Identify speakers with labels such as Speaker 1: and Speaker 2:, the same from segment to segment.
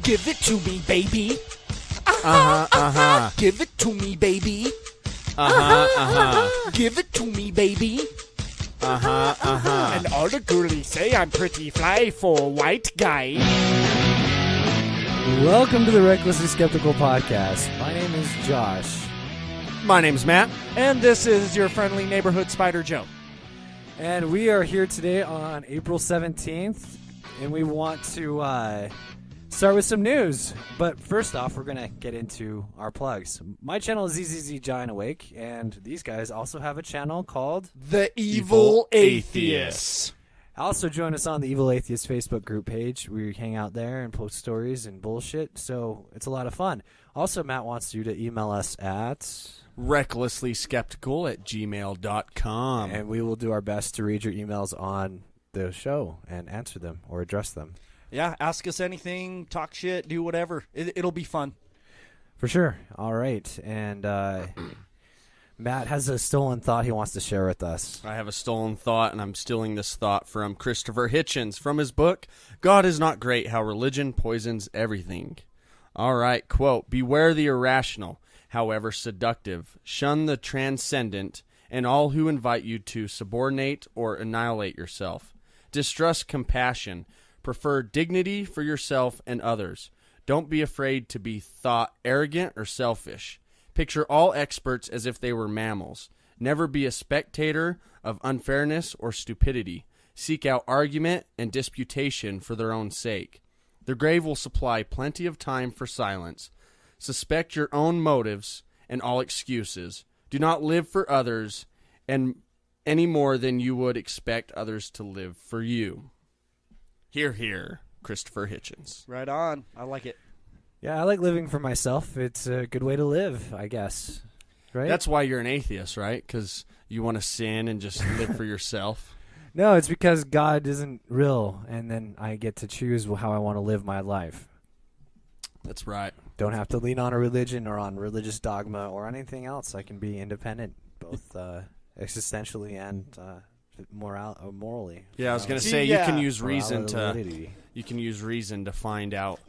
Speaker 1: Give it to me, baby. Give it to me, baby. Give it to me, baby. And all the girlies say I'm pretty fly for a white guy.
Speaker 2: Welcome to the Recklessly Skeptical Podcast. My name is Josh.
Speaker 3: My name's Matt.
Speaker 1: And this is your friendly neighborhood Spider Joe.
Speaker 2: And we are here today on April 17th, and we want to start with some news. But first off, we're going to get into our plugs. My channel is ZZZ Giant Awake, and these guys also have a channel called
Speaker 1: The Evil Atheists.
Speaker 2: Also join us on the Evil Atheist Facebook group page. We hang out there and post stories and bullshit, so it's a lot of fun. Also, Matt wants you to email us at
Speaker 3: recklesslyskeptical@gmail.com.
Speaker 2: and we will do our best to read your emails on the show and answer them or address them.
Speaker 1: Yeah, ask us anything, talk shit, do whatever. It'll be fun.
Speaker 2: For sure. All right. And Matt has a stolen thought he wants to share with us.
Speaker 3: I have a stolen thought, and I'm stealing this thought from Christopher Hitchens from his book, God is Not Great, How Religion Poisons Everything. All right, quote, beware the irrational, however seductive, shun the transcendent, and all who invite you to subordinate or annihilate yourself. Distrust compassion, prefer dignity for yourself and others. Don't be afraid to be thought arrogant or selfish. Picture all experts as if they were mammals. Never be a spectator of unfairness or stupidity. Seek out argument and disputation for their own sake. The grave will supply plenty of time for silence. Suspect your own motives and all excuses. Do not live for others and any more than you would expect others to live for you. Hear, hear, Christopher Hitchens.
Speaker 1: Right on. I like it.
Speaker 2: Yeah, I like living for myself. It's a good way to live, I guess. Right?
Speaker 3: That's why you're an atheist, right? Because you want to sin and just live for yourself.
Speaker 2: No, it's because God isn't real, and then I get to choose how I want to live my life.
Speaker 3: That's right.
Speaker 2: Don't have to lean on a religion or on religious dogma or anything else. I can be independent, both existentially and morally.
Speaker 3: Yeah, I was going to say you can use reason to find out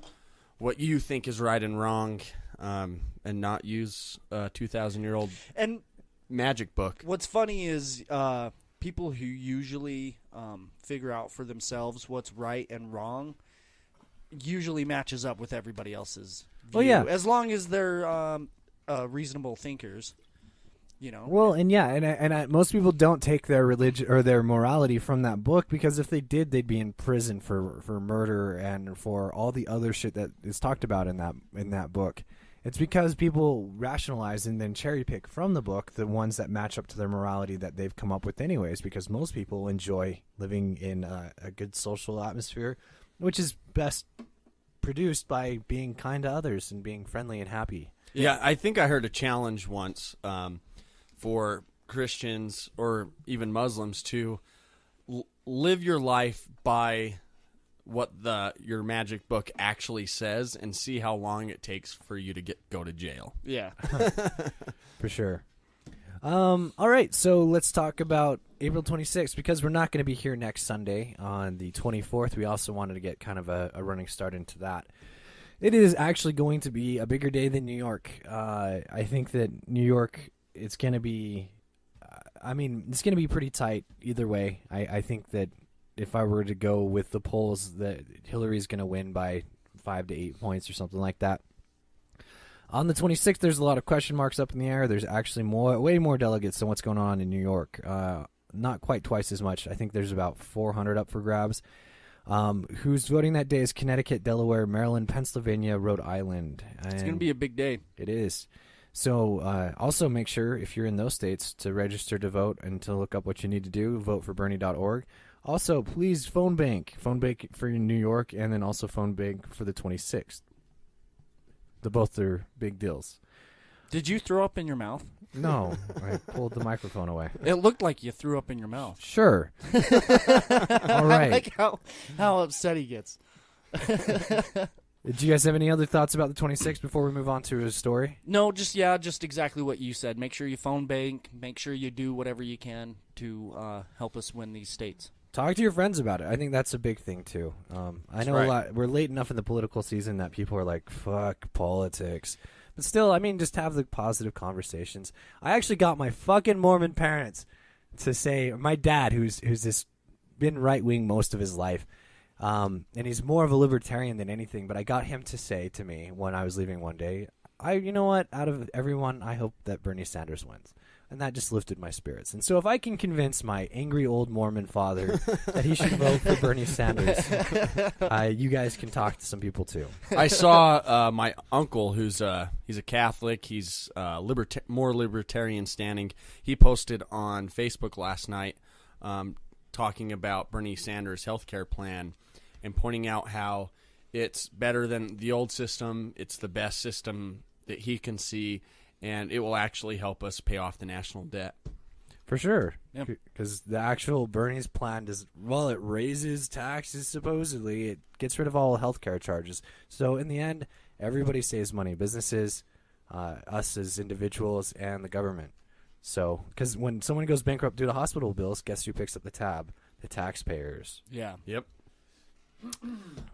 Speaker 3: what you think is right and wrong, and not use a 2,000-year-old
Speaker 1: And
Speaker 3: magic book.
Speaker 1: what's funny is people who usually figure out for themselves what's right and wrong usually matches up with everybody else's view.
Speaker 2: Well, yeah.
Speaker 1: As long as they're reasonable thinkers, you know.
Speaker 2: Well, and most people don't take their religion or their morality from that book, because if they did, they'd be in prison for murder and for all the other shit that is talked about in that book. It's because people rationalize and then cherry pick from the book the ones that match up to their morality that they've come up with anyways, because most people enjoy living in a good social atmosphere, which is best produced by being kind to others and being friendly and happy.
Speaker 3: Yeah, I think I heard a challenge once for Christians or even Muslims to live your life by what your magic book actually says and see how long it takes for you to go to jail.
Speaker 1: Yeah.
Speaker 2: For sure. All right, so let's talk about April 26th, because we're not going to be here next Sunday on the 24th. We also wanted to get kind of a running start into that. It is actually going to be a bigger day than New York. I think that New York, it's going to be, it's going to be pretty tight either way. I think that if I were to go with the polls, that Hillary's going to win by 5 to 8 points or something like that. On the 26th, there's a lot of question marks up in the air. There's actually way more delegates than what's going on in New York. Not quite twice as much. I think there's about 400 up for grabs. Who's voting that day is Connecticut, Delaware, Maryland, Pennsylvania, Rhode Island.
Speaker 1: It's going to be a big day.
Speaker 2: It is. So also make sure, if you're in those states, to register to vote and to look up what you need to do. Voteforbernie.org. Also, please phone bank. Phone bank for New York, and then also phone bank for the 26th. Both are big deals.
Speaker 1: Did you throw up in your mouth?
Speaker 2: No, I pulled the microphone away.
Speaker 1: It looked like you threw up in your mouth.
Speaker 2: Sure. All right.
Speaker 1: I like how upset he gets.
Speaker 2: Do you guys have any other thoughts about the 26th before we move on to his story?
Speaker 1: No, just exactly what you said. Make sure you phone bank. Make sure you do whatever you can to help us win these states.
Speaker 2: Talk to your friends about it. I think that's a big thing too. I know a lot. We're late enough in the political season that people are like, "Fuck politics," but still, I mean, just have the positive conversations. I actually got my fucking Mormon parents to say, my dad, who's this been right wing most of his life, and he's more of a libertarian than anything. But I got him to say to me when I was leaving one day, you know what? Out of everyone, I hope that Bernie Sanders wins. And that just lifted my spirits. And so if I can convince my angry old Mormon father that he should vote for Bernie Sanders, you guys can talk to some people too.
Speaker 3: I saw my uncle, he's a Catholic. He's more libertarian standing. He posted on Facebook last night talking about Bernie Sanders' healthcare plan and pointing out how it's better than the old system. It's the best system that he can see. And it will actually help us pay off the national debt.
Speaker 2: For sure. Because the actual Bernie's plan does, well, it raises taxes, supposedly. It gets rid of all healthcare charges. So in the end, everybody saves money. Businesses, us as individuals, and the government. So, because when someone goes bankrupt due to hospital bills, guess who picks up the tab? The taxpayers.
Speaker 1: Yeah.
Speaker 3: Yep.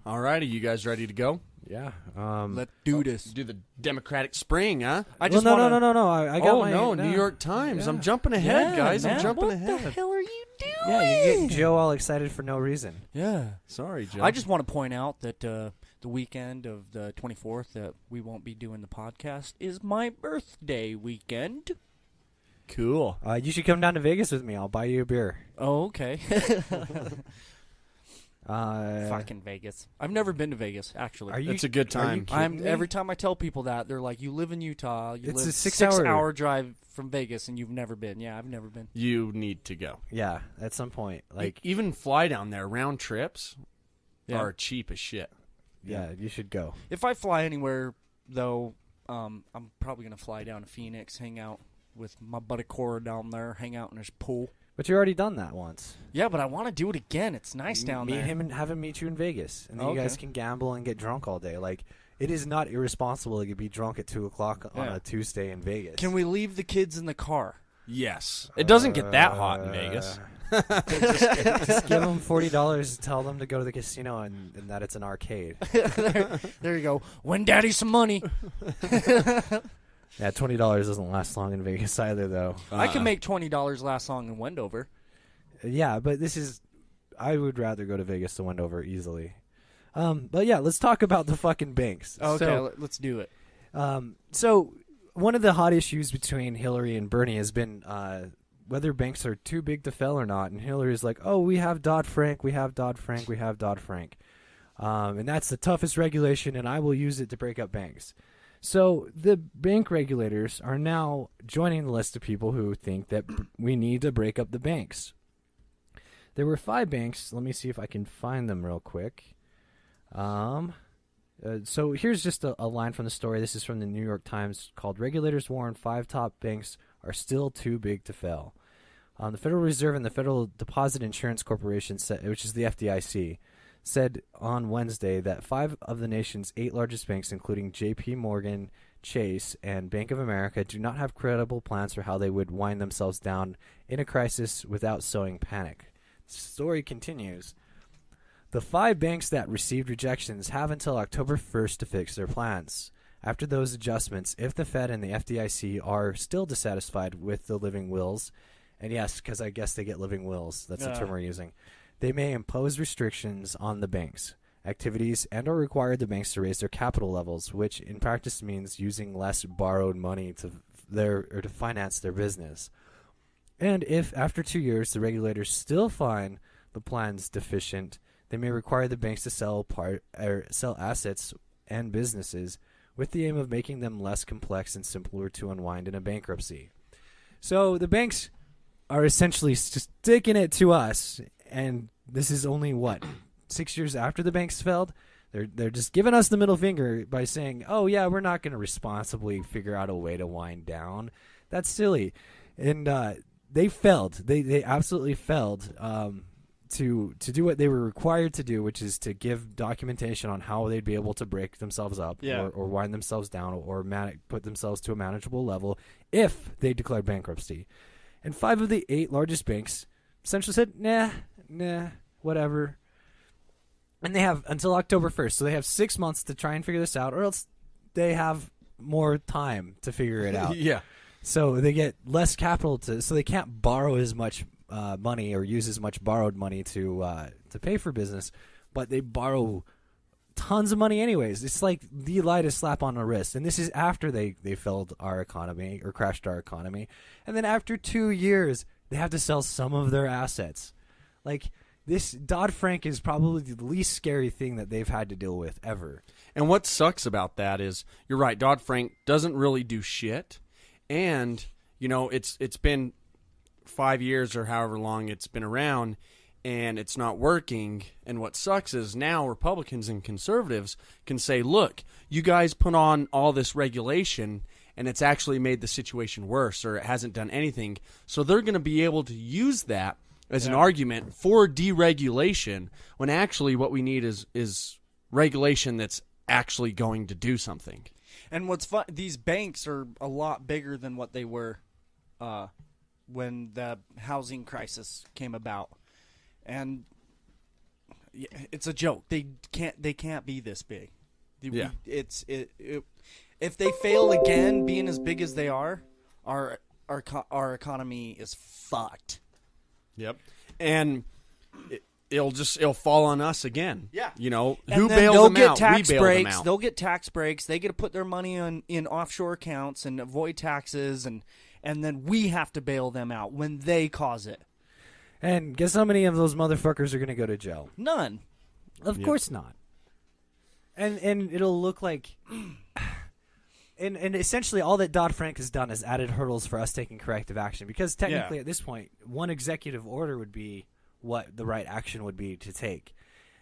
Speaker 3: All righty, you guys ready to go?
Speaker 2: Yeah.
Speaker 1: Let's do this.
Speaker 3: Do the Democratic Spring, huh?
Speaker 1: I just
Speaker 2: no. I got
Speaker 3: New York Times.
Speaker 2: Yeah.
Speaker 3: I'm jumping ahead, guys.
Speaker 1: Man.
Speaker 3: I'm jumping
Speaker 1: what
Speaker 3: ahead.
Speaker 1: What the hell are you doing?
Speaker 2: Yeah, you get Joe all excited for no reason.
Speaker 1: Yeah.
Speaker 3: Sorry, Joe.
Speaker 1: I just want to point out that the weekend of the 24th that we won't be doing the podcast is my birthday weekend.
Speaker 3: Cool.
Speaker 2: You should come down to Vegas with me. I'll buy you a beer.
Speaker 1: Oh, okay. Fucking Vegas. I've never been to Vegas, actually.
Speaker 3: It's a good time.
Speaker 1: Every time I tell people that, they're like, "You live in Utah. You
Speaker 2: It's
Speaker 1: live
Speaker 2: a 6-hour
Speaker 1: drive from Vegas, and you've never been." Yeah, I've never been.
Speaker 3: You need to go.
Speaker 2: Yeah, at some point. Like,
Speaker 3: even fly down there. Round trips
Speaker 1: Yeah.
Speaker 3: are cheap as shit.
Speaker 2: yeah, you should go.
Speaker 1: If I fly anywhere, though, I'm probably gonna fly down to Phoenix, hang out with my buddy Cora down there, hang out in his pool.
Speaker 2: But you already done that once.
Speaker 1: Yeah, but I want to do it again. It's nice down there.
Speaker 2: Meet him and have him meet you in Vegas, and then you guys can gamble and get drunk all day. Like, it is not irresponsible to be drunk at 2:00 on a Tuesday in Vegas.
Speaker 1: Can we leave the kids in the car?
Speaker 3: Yes. It doesn't get that hot in Vegas.
Speaker 2: Just give them $40. Tell them to go to the casino and that it's an arcade.
Speaker 1: there you go. Win Daddy some money.
Speaker 2: Yeah, $20 doesn't last long in Vegas either, though.
Speaker 1: I can make $20 last long in Wendover.
Speaker 2: Yeah, but I would rather go to Vegas than Wendover easily. But yeah, let's talk about the fucking banks.
Speaker 1: Okay,
Speaker 2: So,
Speaker 1: let's do it.
Speaker 2: so one of the hot issues between Hillary and Bernie has been whether banks are too big to fail or not. And Hillary's like, "Oh, we have Dodd-Frank, we have Dodd-Frank, we have Dodd-Frank. And that's the toughest regulation, and I will use it to break up banks." So the bank regulators are now joining the list of people who think that we need to break up the banks. There were 5 banks. Let me see if I can find them real quick. So here's just a line from the story. This is from the New York Times called "Regulators Warn 5 Top Banks Are Still Too Big to Fail." The Federal Reserve and the Federal Deposit Insurance Corporation, which is the FDIC, said on Wednesday that 5 of the nation's 8 largest banks, including J.P. Morgan, Chase, and Bank of America, do not have credible plans for how they would wind themselves down in a crisis without sowing panic. The story continues. The 5 banks that received rejections have until October 1st to fix their plans. After those adjustments, if the Fed and the FDIC are still dissatisfied with the living wills, and yes, because I guess they get living wills, that's the term we're using, they may impose restrictions on the banks' activities and or require the banks to raise their capital levels, which in practice means using less borrowed money to finance their business. And if after 2 years the regulators still find the plans deficient, they may require the banks to sell assets and businesses with the aim of making them less complex and simpler to unwind in a bankruptcy. So the banks are essentially sticking it to us. And this is only, 6 years after the banks failed? They're just giving us the middle finger by saying, "Oh, yeah, we're not going to responsibly figure out a way to wind down." That's silly. And they failed. They absolutely failed to do what they were required to do, which is to give documentation on how they'd be able to break themselves up or wind themselves down or put themselves to a manageable level if they declared bankruptcy. And 5 of the 8 largest banks essentially said, "Nah, nah, whatever. And they have until October 1st, so they have 6 months to try and figure this out, or else they have more time to figure it out.
Speaker 3: Yeah.
Speaker 2: So they get less capital so they can't borrow as much money or use as much borrowed money to pay for business, but they borrow tons of money anyways. It's like the lightest slap on the wrist. And this is after they failed our economy or crashed our economy. And then after 2 years, they have to sell some of their assets. Like, this Dodd-Frank is probably the least scary thing that they've had to deal with ever.
Speaker 3: And what sucks about that is, you're right, Dodd-Frank doesn't really do shit. And, you know, it's been 5 years or however long it's been around, and it's not working. And what sucks is now Republicans and conservatives can say, look, you guys put on all this regulation, and it's actually made the situation worse, or it hasn't done anything. So they're going to be able to use that as an argument for deregulation, when actually what we need is regulation that's actually going to do something.
Speaker 1: And what's fun, these banks are a lot bigger than what they were when the housing crisis came about. And it's a joke. They can't be this big.
Speaker 3: Yeah.
Speaker 1: If they fail again, being as big as they are, our economy is fucked.
Speaker 3: Yep. And it'll fall on us again.
Speaker 1: Yeah.
Speaker 3: You know,
Speaker 1: And
Speaker 3: who
Speaker 1: then
Speaker 3: bailed
Speaker 1: they'll
Speaker 3: them
Speaker 1: get
Speaker 3: out?
Speaker 1: tax
Speaker 3: We bailed
Speaker 1: breaks.
Speaker 3: them out.
Speaker 1: They'll get tax breaks. They get to put their money in offshore accounts and avoid taxes, and then we have to bail them out when they cause it.
Speaker 2: And guess how many of those motherfuckers are going to go to jail?
Speaker 1: None.
Speaker 2: Of course not. And it'll look like... And essentially all that Dodd-Frank has done is added hurdles for us taking corrective action, because technically at this point, one executive order would be what the right action would be to take.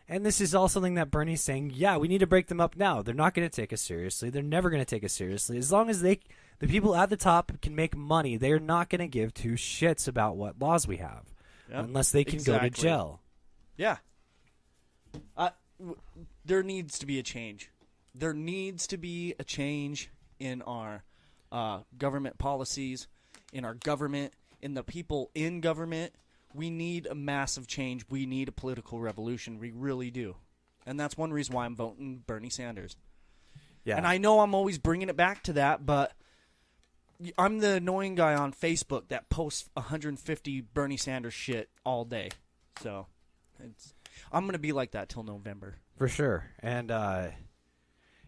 Speaker 2: And this is all something that Bernie's saying, yeah, we need to break them up now. They're not going to take us seriously. They're never going to take us seriously. As long as the people at the top can make money, they're not going to give two shits about what laws we have.
Speaker 1: Yep.
Speaker 2: Unless they can go to jail.
Speaker 1: Yeah. There needs to be a change. There needs to be a change in our government policies, in our government, in the people in government. We need a massive change. We need a political revolution. We really do. And that's one reason why I'm voting Bernie Sanders.
Speaker 2: Yeah.
Speaker 1: And I know I'm always bringing it back to that, but I'm the annoying guy on Facebook that posts 150 Bernie Sanders shit all day. So I'm going to be like that till November.
Speaker 2: For sure. And,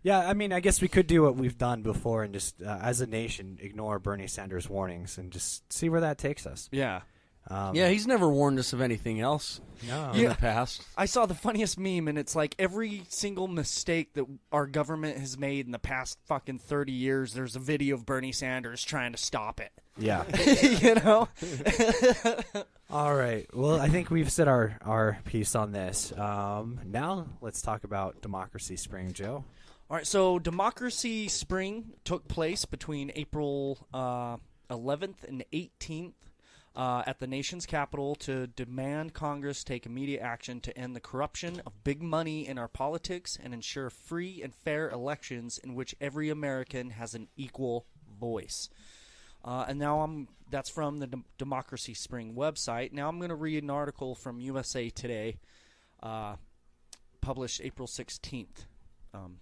Speaker 2: yeah, I mean, I guess we could do what we've done before and just, as a nation, ignore Bernie Sanders' warnings and just see where that takes us.
Speaker 1: Yeah.
Speaker 3: Yeah, he's never warned us of anything else in the past.
Speaker 1: I saw the funniest meme, and it's like every single mistake that our government has made in the past fucking 30 years, there's a video of Bernie Sanders trying to stop it.
Speaker 2: Yeah.
Speaker 1: You know?
Speaker 2: All right. Well, I think we've said our piece on this. Now let's talk about Democracy Spring, Joe.
Speaker 1: All right, so Democracy Spring took place between April 11th and 18th at the nation's capital to demand Congress take immediate action to end the corruption of big money in our politics and ensure free and fair elections in which every American has an equal voice. And now that's from the Democracy Spring website. Now I'm going to read an article from USA Today, published April 16th.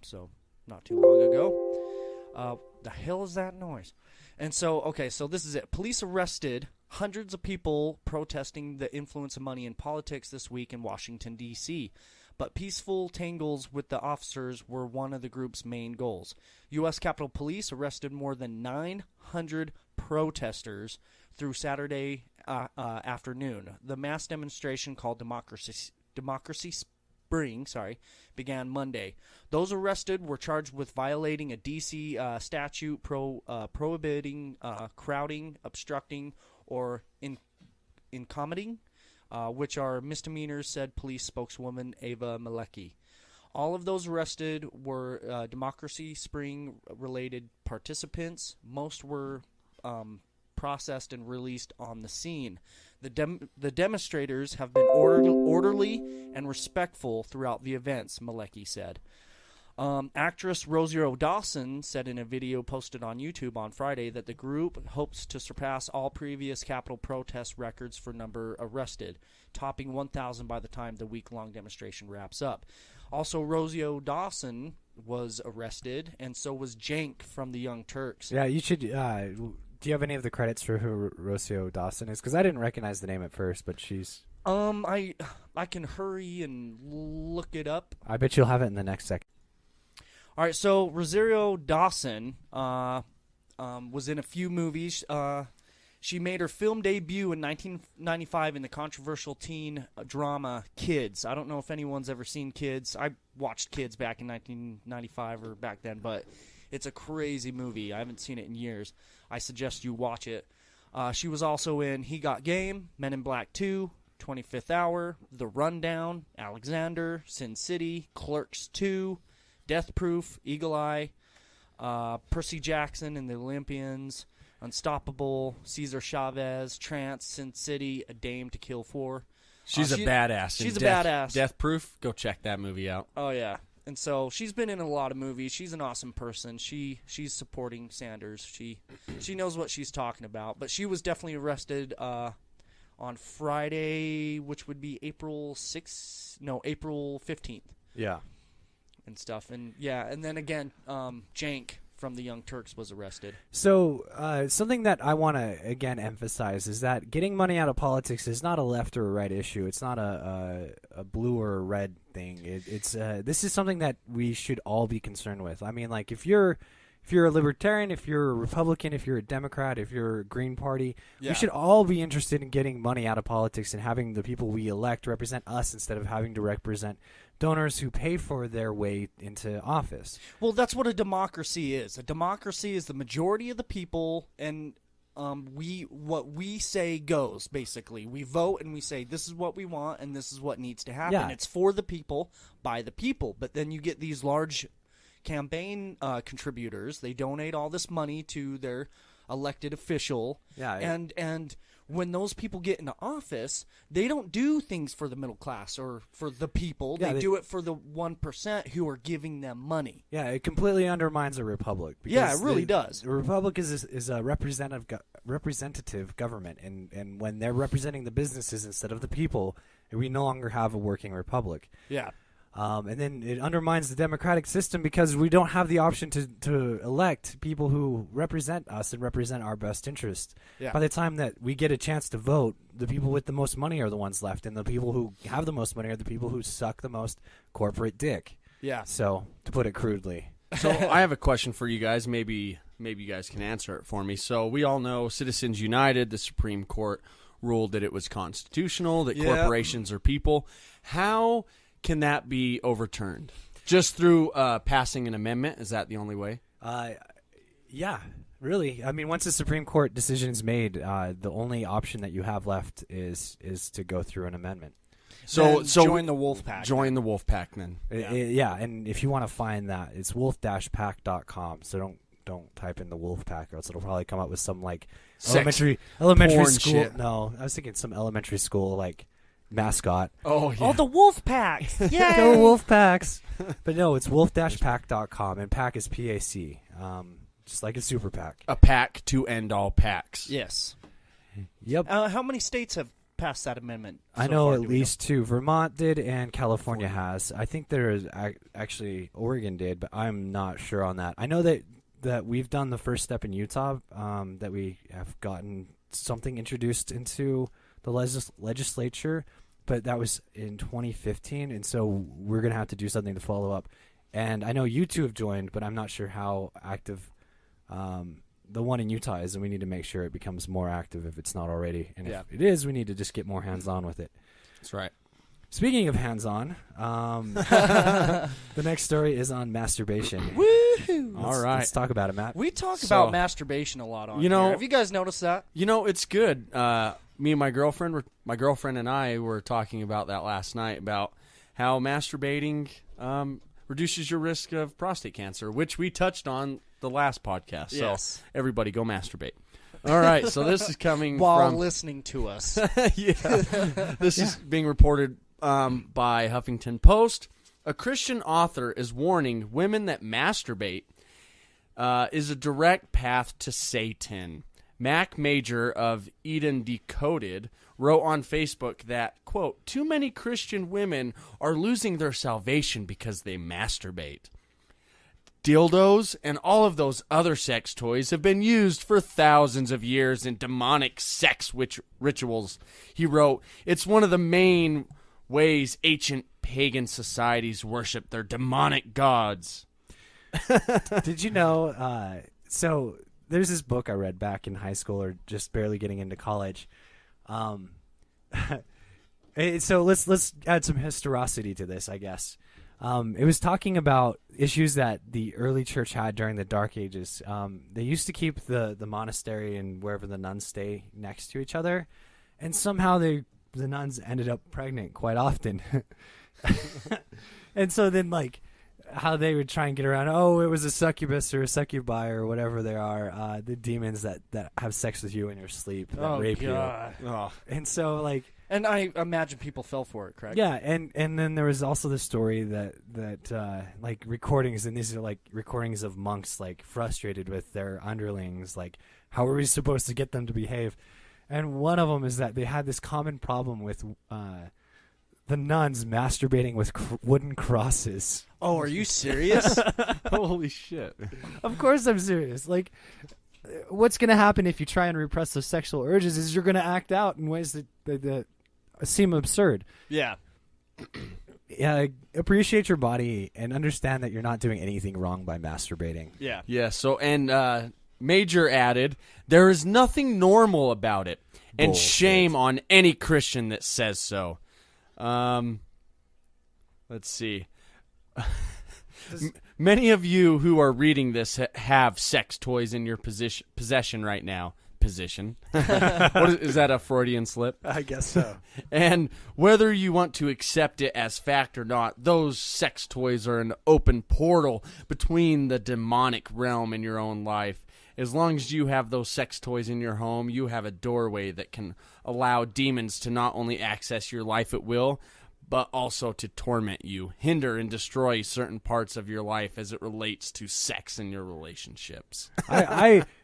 Speaker 1: So not too long ago. The hell is that noise? And so, okay, so this is it. Police arrested hundreds of people protesting the influence of money in politics this week in Washington, D.C., but peaceful tangles with the officers were one of the group's main goals. U.S. Capitol Police arrested more than 900 protesters through Saturday afternoon. The mass demonstration called Democracy Spring, began Monday. Those arrested were charged with violating a D.C. statute prohibiting crowding, obstructing, or incommoding, which are misdemeanors, said police spokeswoman Ava Malecki. All of those arrested were Democracy Spring-related participants. Most were processed and released on the scene. The demonstrators have been orderly and respectful throughout the events, Malecki said. Actress Rosario Dawson said in a video posted on YouTube on Friday that the group hopes to surpass all previous Capitol protest records for number arrested, topping 1,000 by the time the week-long demonstration wraps up. Also, Rosario Dawson was arrested, and so was Cenk from the Young Turks.
Speaker 2: Yeah, you should. Do you have any of the credits for who Rosario Dawson is? Because I didn't recognize the name at first, but she's...
Speaker 1: I can hurry and look it up.
Speaker 2: I bet you'll have it in the next second.
Speaker 1: All right, so Rosario Dawson was in a few movies. She made her film debut in 1995 in the controversial teen drama Kids. I don't know if anyone's ever seen Kids. I watched Kids back in 1995 or back then, but it's a crazy movie. I haven't seen it in years. I suggest you watch it. She was also in He Got Game, Men in Black 2, 25th Hour, The Rundown, Alexander, Sin City, Clerks 2, Death Proof, Eagle Eye, Percy Jackson and the Olympians, Unstoppable, Cesar Chavez, Trance, Sin City, A Dame to Kill For.
Speaker 3: She's a badass.
Speaker 1: She's a badass.
Speaker 3: Death Proof, go check that movie out.
Speaker 1: Oh, yeah. And so she's been in a lot of movies. She's an awesome person. She's supporting Sanders. She knows what she's talking about. But she was definitely arrested on Friday, which would be April 15th.
Speaker 2: Yeah.
Speaker 1: And stuff. And yeah, and then again, Cenk from the Young Turks was arrested.
Speaker 2: So something that I want to, again, emphasize is that getting money out of politics is not a left or a right issue. It's not a blue or a red thing. This is something that we should all be concerned with. I mean, like, if you're a libertarian, if you're a Republican, if you're a Democrat, if you're a Green Party, we should all be interested in getting money out of politics and having the people we elect represent us instead of having to represent donors who pay for their way into office.
Speaker 1: Well, that's what a democracy is. A democracy is the majority of the people, and what we say goes, basically. We vote and we say this is what we want and this is what needs to happen.
Speaker 2: Yeah.
Speaker 1: It's for the people, by the people. But then you get these large campaign contributors. They donate all this money to their elected official.
Speaker 2: Yeah.
Speaker 1: And when those people get into office, they don't do things for the middle class or for the people.
Speaker 2: Yeah,
Speaker 1: they do it for the 1% who are giving them money.
Speaker 2: Yeah, it completely undermines a republic.
Speaker 1: Yeah, it really does.
Speaker 2: A republic is a representative government, and when they're representing the businesses instead of the people, we no longer have a working republic.
Speaker 1: Yeah.
Speaker 2: And then it undermines the democratic system because we don't have the option to elect people who represent us and represent our best interest.
Speaker 1: Yeah.
Speaker 2: By the time that we get a chance to vote, the people with the most money are the ones left, and the people who have the most money are the people who suck the most corporate dick.
Speaker 1: Yeah.
Speaker 2: So, to put it crudely.
Speaker 3: So I have a question for you guys. Maybe you guys can answer it for me. So we all know Citizens United, the Supreme Court ruled that it was constitutional, that corporations are people. How can that be overturned? Just through passing an amendment? Is that the only way?
Speaker 2: Yeah, really. I mean, once the Supreme Court decision is made, the only option that you have left is to go through an amendment.
Speaker 3: So
Speaker 1: join the wolf pack.
Speaker 3: Join the wolf pack then.
Speaker 2: Yeah, and if you want to find that, it's wolf-pack.com. So don't type in the wolf pack, or else it'll probably come up with some like elementary
Speaker 3: porn
Speaker 2: school.
Speaker 3: Shit.
Speaker 2: No, I was thinking some elementary school like mascot.
Speaker 3: Oh, yeah.
Speaker 1: Oh, the wolf pack. Yay!
Speaker 2: Go wolf packs. But no, it's wolf-pack.com, and pack is PAC. Just like a super PAC.
Speaker 3: A pack to end all packs.
Speaker 1: Yes.
Speaker 2: Yep.
Speaker 1: How many states have passed that amendment?
Speaker 2: I
Speaker 1: so
Speaker 2: know
Speaker 1: far,
Speaker 2: at least two. Vermont did, and California has. I think there is actually Oregon did, but I'm not sure on that. I know that we've done the first step in Utah, that we have gotten something introduced into the legislature, but that was in 2015, and so we're going to have to do something to follow up. And I know you two have joined, but I'm not sure how active the one in Utah is, and we need to make sure it becomes more active if it's not already. And if it is, we need to just get more hands-on with it.
Speaker 3: That's right.
Speaker 2: Speaking of hands-on, the next story is on masturbation.
Speaker 1: Woohoo!
Speaker 3: All right.
Speaker 2: Let's talk about it, Matt.
Speaker 1: We talk about masturbation a lot on
Speaker 3: you know,
Speaker 1: here. Have you guys noticed that?
Speaker 3: You know, it's good. Me and my girlfriend and I were talking about that last night, about how masturbating reduces your risk of prostate cancer, which we touched on the last podcast.
Speaker 1: Yes.
Speaker 3: So everybody go masturbate. All right, so this is coming
Speaker 1: while
Speaker 3: from
Speaker 1: listening to us.
Speaker 3: This is being reported by Huffington Post. A Christian author is warning women that masturbate is a direct path to Satan. Mac Major of Eden Decoded wrote on Facebook that, quote, too many Christian women are losing their salvation because they masturbate. Dildos and all of those other sex toys have been used for thousands of years in demonic sex rituals. He wrote, it's one of the main ways ancient pagan societies worship their demonic gods.
Speaker 2: Did you know, so there's this book I read back in high school or just barely getting into college. So let's add some historicity to this, I guess. It was talking about issues that the early church had during the Dark Ages. They used to keep the monastery and wherever the nuns stay next to each other, and somehow the nuns ended up pregnant quite often. And so then, like, how they would try and get around, oh, it was a succubus or a succubi or whatever they are, the demons that have sex with you in your sleep, that rape you. Oh. And so, like...
Speaker 1: And I imagine people fell for it, correct?
Speaker 2: Yeah, and then there was also the story that like recordings, and these are like recordings of monks like frustrated with their underlings, like how are we supposed to get them to behave? And one of them is that they had this common problem with the nuns masturbating with wooden crosses.
Speaker 1: Oh, are you serious?
Speaker 3: Holy shit.
Speaker 2: Of course I'm serious. Like, what's going to happen if you try and repress those sexual urges is you're going to act out in ways that seem absurd.
Speaker 1: Yeah.
Speaker 2: Yeah, appreciate your body and understand that you're not doing anything wrong by masturbating.
Speaker 1: Yeah.
Speaker 3: Yeah, so, and Major added, there is nothing normal about it, and
Speaker 2: Bullshit.
Speaker 3: shame on any Christian that says so. Let's see. Many of you who are reading this have sex toys in your possession right now. Position. Is that a Freudian slip?
Speaker 2: I guess so.
Speaker 3: And whether you want to accept it as fact or not, those sex toys are an open portal between the demonic realm and your own life. As long as you have those sex toys in your home, you have a doorway that can allow demons to not only access your life at will, but also to torment you, hinder and destroy certain parts of your life as it relates to sex in your relationships.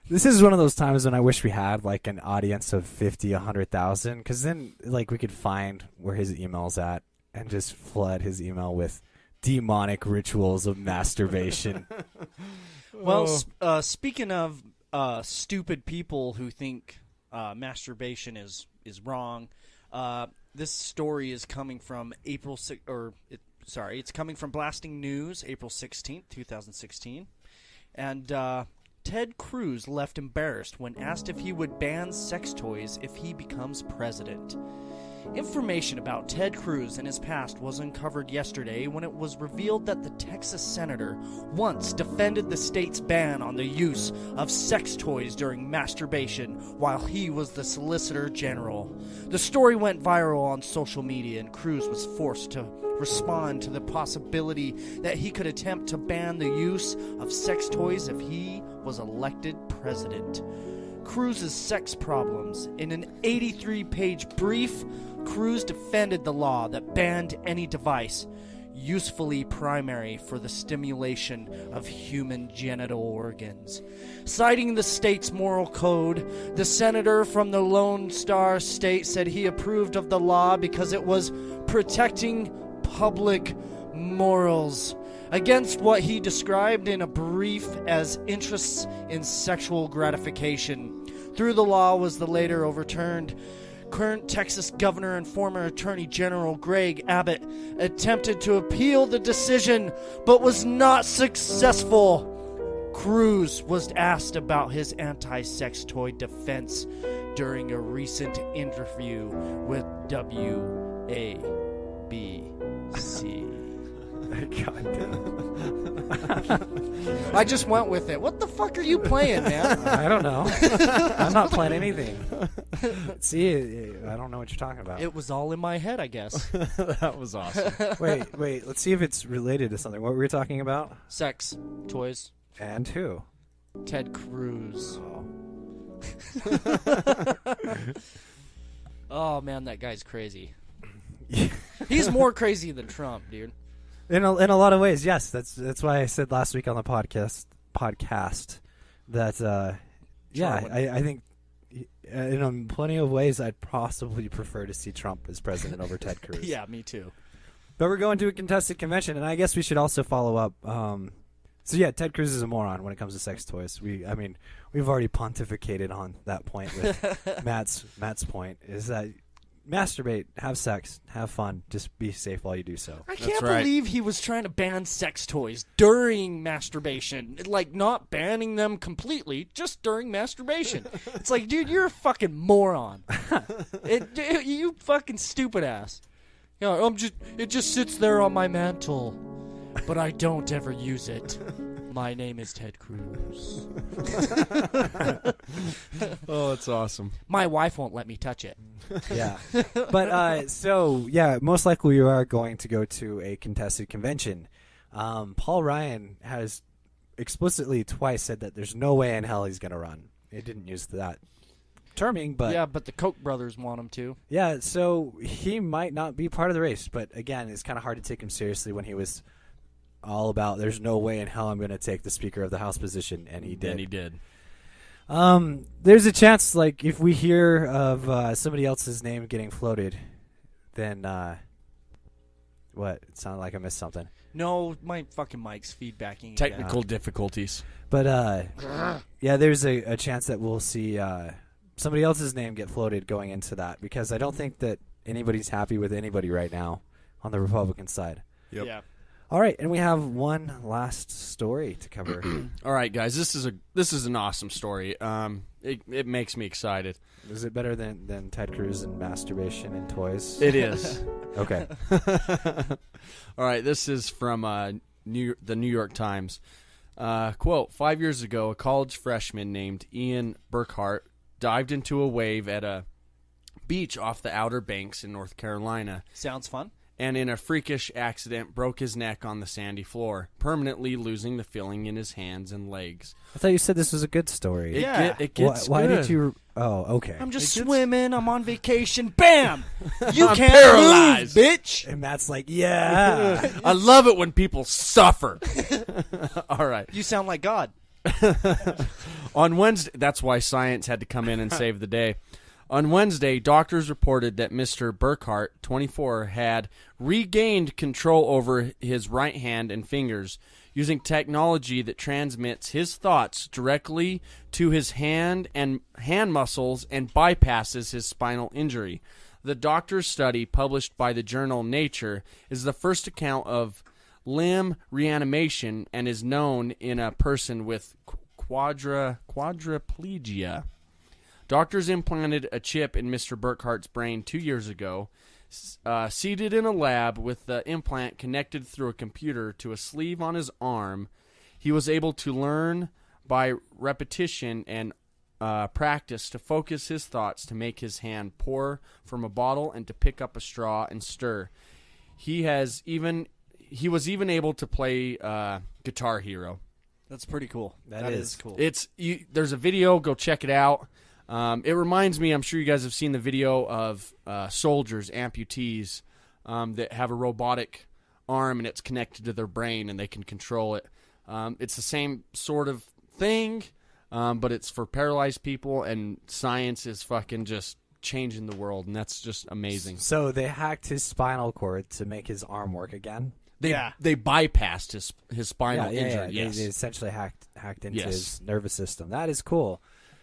Speaker 2: This is one of those times when I wish we had like an audience of 50, 100,000, because then like we could find where his email's at and just flood his email with demonic rituals of masturbation.
Speaker 1: Well, speaking of stupid people who think masturbation is wrong, this story is coming from it's coming from Blasting News, April 16th, 2016. And Ted Cruz left embarrassed when asked if he would ban sex toys if he becomes president. Information about Ted Cruz and his past was uncovered yesterday when it was revealed that the Texas senator once defended the state's ban on the use of sex toys during masturbation while he was the Solicitor General. The story went viral on social media, and Cruz was forced to respond to the possibility that he could attempt to ban the use of sex toys if he was elected president. Cruz's sex problems. In an 83-page brief, Cruz defended the law that banned any device usefully primary for the stimulation of human genital organs. Citing the state's moral code, the senator from the Lone Star State said he approved of the law because it was protecting public morals against what he described in a brief as interests in sexual gratification. Through the law was the later overturned. Current Texas governor and former Attorney General Greg Abbott attempted to appeal the decision but was not successful. Cruz was asked about his anti-sex toy defense during a recent interview with WABC.
Speaker 2: God damn.
Speaker 1: I just went with it. What the fuck are you playing, man?
Speaker 2: I don't know. I'm not playing anything. See, I don't know what you're talking about.
Speaker 1: It was all in my head, I guess.
Speaker 3: That was awesome.
Speaker 2: Wait. Let's see if it's related to something. What were we talking about?
Speaker 1: Sex, toys,
Speaker 2: And who?
Speaker 1: Ted Cruz. Oh man, that guy's crazy. He's more crazy than Trump, dude.
Speaker 2: In a lot of ways, yes. That's why I said last week on the podcast that I think in plenty of ways I'd possibly prefer to see Trump as president over Ted Cruz.
Speaker 1: Yeah, me too.
Speaker 2: But we're going to a contested convention, and I guess we should also follow up. So yeah, Ted Cruz is a moron when it comes to sex toys. We've already pontificated on that point with Matt's point is that masturbate, have sex, have fun, just be safe while you do so.
Speaker 1: I can't believe he was trying to ban sex toys during masturbation. Like, not banning them completely, just during masturbation. It's like, dude, you're a fucking moron. You fucking stupid ass. Yeah, it just sits there on my mantle, but I don't ever use it. My name is Ted Cruz.
Speaker 3: Oh, that's awesome.
Speaker 1: My wife won't let me touch it.
Speaker 2: Yeah. But, most likely you are going to go to a contested convention. Paul Ryan has explicitly twice said that there's no way in hell he's going to run. He didn't use that terming, but...
Speaker 1: Yeah, but the Koch brothers want him to.
Speaker 2: Yeah, so he might not be part of the race. But, again, it's kind of hard to take him seriously when he was all about there's no way in hell I'm going to take the Speaker of the House position, and he did.
Speaker 3: And he did.
Speaker 2: There's a chance, like, if we hear of somebody else's name getting floated, then, what? It sounded like I missed something.
Speaker 1: No, my fucking mic's feedbacking.
Speaker 3: Technical difficulties.
Speaker 2: But, yeah, there's a chance that we'll see somebody else's name get floated going into that, because I don't think that anybody's happy with anybody right now on the Republican side.
Speaker 3: Yep.
Speaker 1: Yeah.
Speaker 2: All right, and we have one last story to cover.
Speaker 3: All right, guys, this is an awesome story. It makes me excited.
Speaker 2: Is it better than Ted Cruz and masturbation and toys?
Speaker 3: It is.
Speaker 2: Okay.
Speaker 3: All right, this is from the New York Times. Quote, 5 years ago, a college freshman named Ian Burkhart dived into a wave at a beach off the Outer Banks in North Carolina.
Speaker 1: Sounds fun.
Speaker 3: And in a freakish accident broke his neck on the sandy floor, permanently losing the feeling in his hands and legs.
Speaker 2: I thought you said this was a good story.
Speaker 3: It gets
Speaker 2: Why
Speaker 3: good.
Speaker 2: did you... Oh, okay.
Speaker 1: I'm just swimming. I'm on vacation. Bam! You
Speaker 3: I'm
Speaker 1: can't
Speaker 3: paralyzed.
Speaker 1: move, bitch.
Speaker 2: And Matt's like, yeah.
Speaker 3: I love it when people suffer. All right.
Speaker 1: You sound like God.
Speaker 3: On Wednesday, that's why science had to come in and save the day. On Wednesday, doctors reported that Mr. Burkhart, 24, had regained control over his right hand and fingers using technology that transmits his thoughts directly to his hand muscles and bypasses his spinal injury. The doctor's study, published by the journal Nature, is the first account of limb reanimation and is known in a person with quadriplegia. Doctors implanted a chip in Mr. Burkhart's brain 2 years ago, seated in a lab with the implant connected through a computer to a sleeve on his arm. He was able to learn by repetition and practice to focus his thoughts to make his hand pour from a bottle and to pick up a straw and stir. He was even able to play Guitar Hero.
Speaker 1: That's pretty cool.
Speaker 2: That is
Speaker 1: cool.
Speaker 3: There's a video. Go check it out. It reminds me, I'm sure you guys have seen the video of soldiers, amputees, that have a robotic arm and it's connected to their brain and they can control it. It's the same sort of thing, but it's for paralyzed people, and science is fucking just changing the world, and that's just amazing.
Speaker 2: So they hacked his spinal cord to make his arm work again?
Speaker 3: They bypassed his spinal injury.
Speaker 2: Yeah.
Speaker 3: Yes.
Speaker 2: They essentially hacked into
Speaker 3: Yes.
Speaker 2: his nervous system. That is cool.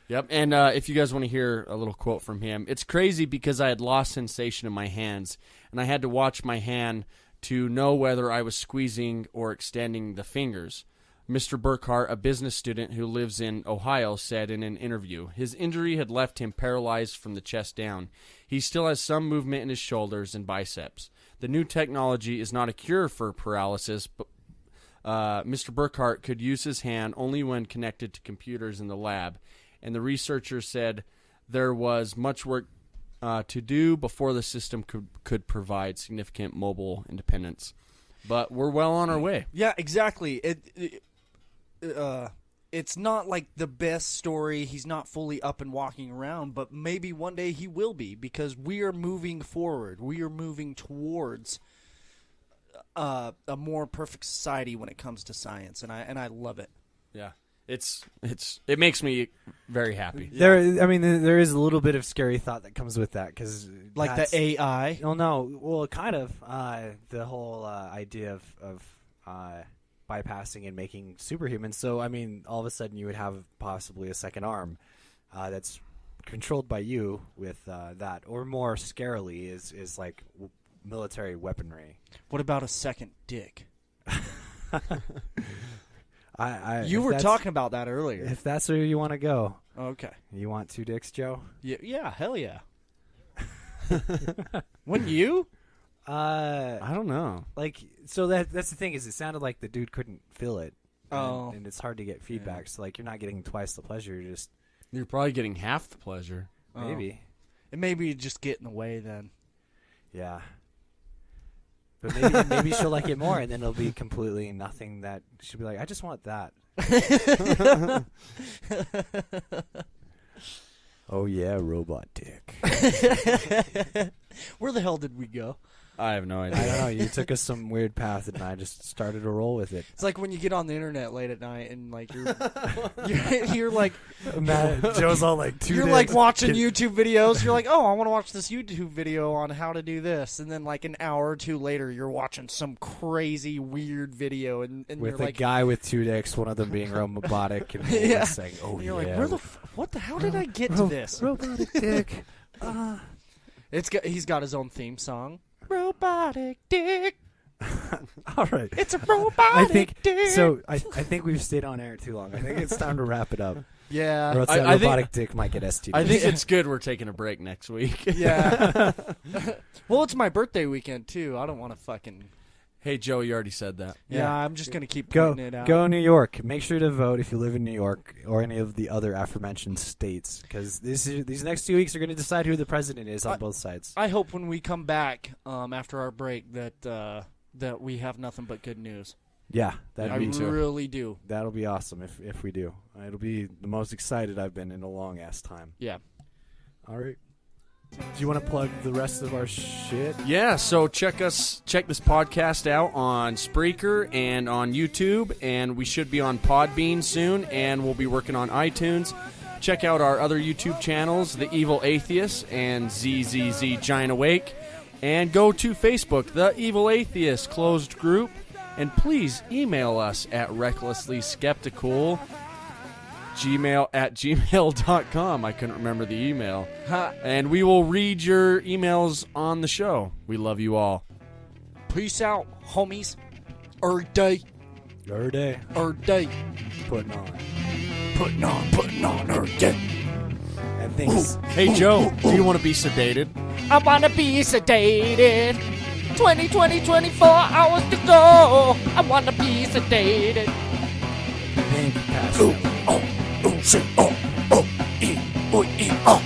Speaker 3: Yep, and if you guys want to hear a little quote from him, it's crazy because I had lost sensation in my hands, and I had to watch my hand to know whether I was squeezing or extending the fingers. Mr. Burkhart, a business student who lives in Ohio, said in an interview, his injury had left him paralyzed from the chest down. He still has some movement in his shoulders and biceps. The new technology is not a cure for paralysis, but Mr. Burkhart could use his hand only when connected to computers in the lab. And the researchers said there was much work to do before the system could provide significant mobile independence. But we're well on our way.
Speaker 1: Yeah, exactly. It's not like the best story. He's not fully up and walking around, but maybe one day he will be, because we are moving forward. We are moving towards a more perfect society when it comes to science, and I love it.
Speaker 3: Yeah. It makes me very happy.
Speaker 2: There is a little bit of scary thought that comes with that because
Speaker 1: Like the AI.
Speaker 2: Oh no, well, kind of the whole idea of bypassing and making superhumans. So I mean, all of a sudden you would have possibly a second arm that's controlled by you with that, or more scarily is like military weaponry.
Speaker 1: What about a second dick?
Speaker 2: You
Speaker 1: were talking about that earlier.
Speaker 2: If that's where you want to go.
Speaker 1: Okay.
Speaker 2: You want 2 dicks, Joe?
Speaker 1: Yeah, hell yeah. Wouldn't you?
Speaker 3: I don't know.
Speaker 2: Like, so that's the thing is, it sounded like the dude couldn't feel it.
Speaker 1: Oh.
Speaker 2: And it's hard to get feedback. So like, you're not getting twice the pleasure.
Speaker 3: You're probably getting half the pleasure.
Speaker 2: Maybe.
Speaker 1: And maybe you just get in the way then.
Speaker 2: Yeah. But maybe she'll like it more, and then it'll be completely nothing that she'll be like, I just want that. Oh, yeah, robot dick.
Speaker 1: Where the hell did we go?
Speaker 3: I have no idea.
Speaker 2: I don't know. You took us some weird path, and I just started to roll with it.
Speaker 1: It's like when you get on the internet late at night and like you're like
Speaker 2: Joe's all like 2
Speaker 1: you're
Speaker 2: dicks.
Speaker 1: like watching YouTube videos. You're like, oh, I want to watch this YouTube video on how to do this, and then like an hour or two later, you're watching some crazy weird video, and
Speaker 2: with
Speaker 1: you're
Speaker 2: a
Speaker 1: like,
Speaker 2: guy with 2 dicks, one of them being robotic, and
Speaker 1: Yeah.
Speaker 2: saying, "Oh
Speaker 1: and you're
Speaker 2: yeah,
Speaker 1: like, where the what the how did I get to this?
Speaker 2: robotic dick?"
Speaker 1: He's got his own theme song. Robotic dick.
Speaker 2: All right,
Speaker 1: It's a robotic dick.
Speaker 2: so. I think we've stayed on air too long. I think it's time to wrap it up.
Speaker 1: Yeah.
Speaker 2: Or else
Speaker 3: I
Speaker 2: that
Speaker 3: think-
Speaker 2: robotic dick might get STD.
Speaker 3: I think it's good we're taking a break next week.
Speaker 1: Yeah. Well, it's my birthday weekend too. I don't want to fucking.
Speaker 3: Hey, Joe, you already said that.
Speaker 1: Yeah, I'm just gonna keep
Speaker 2: Go
Speaker 1: pointing it out.
Speaker 2: New York. Make sure to vote if you live in New York or any of the other aforementioned states, because these next 2 weeks are going to decide who the president is on both sides.
Speaker 1: I hope when we come back after our break that we have nothing but good news.
Speaker 2: Yeah,
Speaker 1: I
Speaker 2: that'll
Speaker 1: really do.
Speaker 2: be awesome if we do. It'll be the most excited I've been in a long ass time.
Speaker 1: Yeah.
Speaker 2: All right. Do you want to plug the rest of our shit?
Speaker 3: Yeah, so check this podcast out on Spreaker and on YouTube, and we should be on Podbean soon, and we'll be working on iTunes. Check out our other YouTube channels, The Evil Atheist and ZZZ Giant Awake, and go to Facebook, The Evil Atheist closed group, and please email us at recklesslyskeptical gmail@gmail.com. I couldn't remember the email. And we will read your emails on the show. We love you all.
Speaker 1: Peace out, homies. Day.
Speaker 2: Every day.
Speaker 1: Day.
Speaker 2: Putting on.
Speaker 1: Putting on day.
Speaker 2: And things.
Speaker 3: Hey, Joe, do you want to be sedated?
Speaker 1: I wanna be sedated. 24 hours to go. I wanna be sedated.
Speaker 2: Pink.
Speaker 1: Oh, shit, oh, e, oh, e, oh.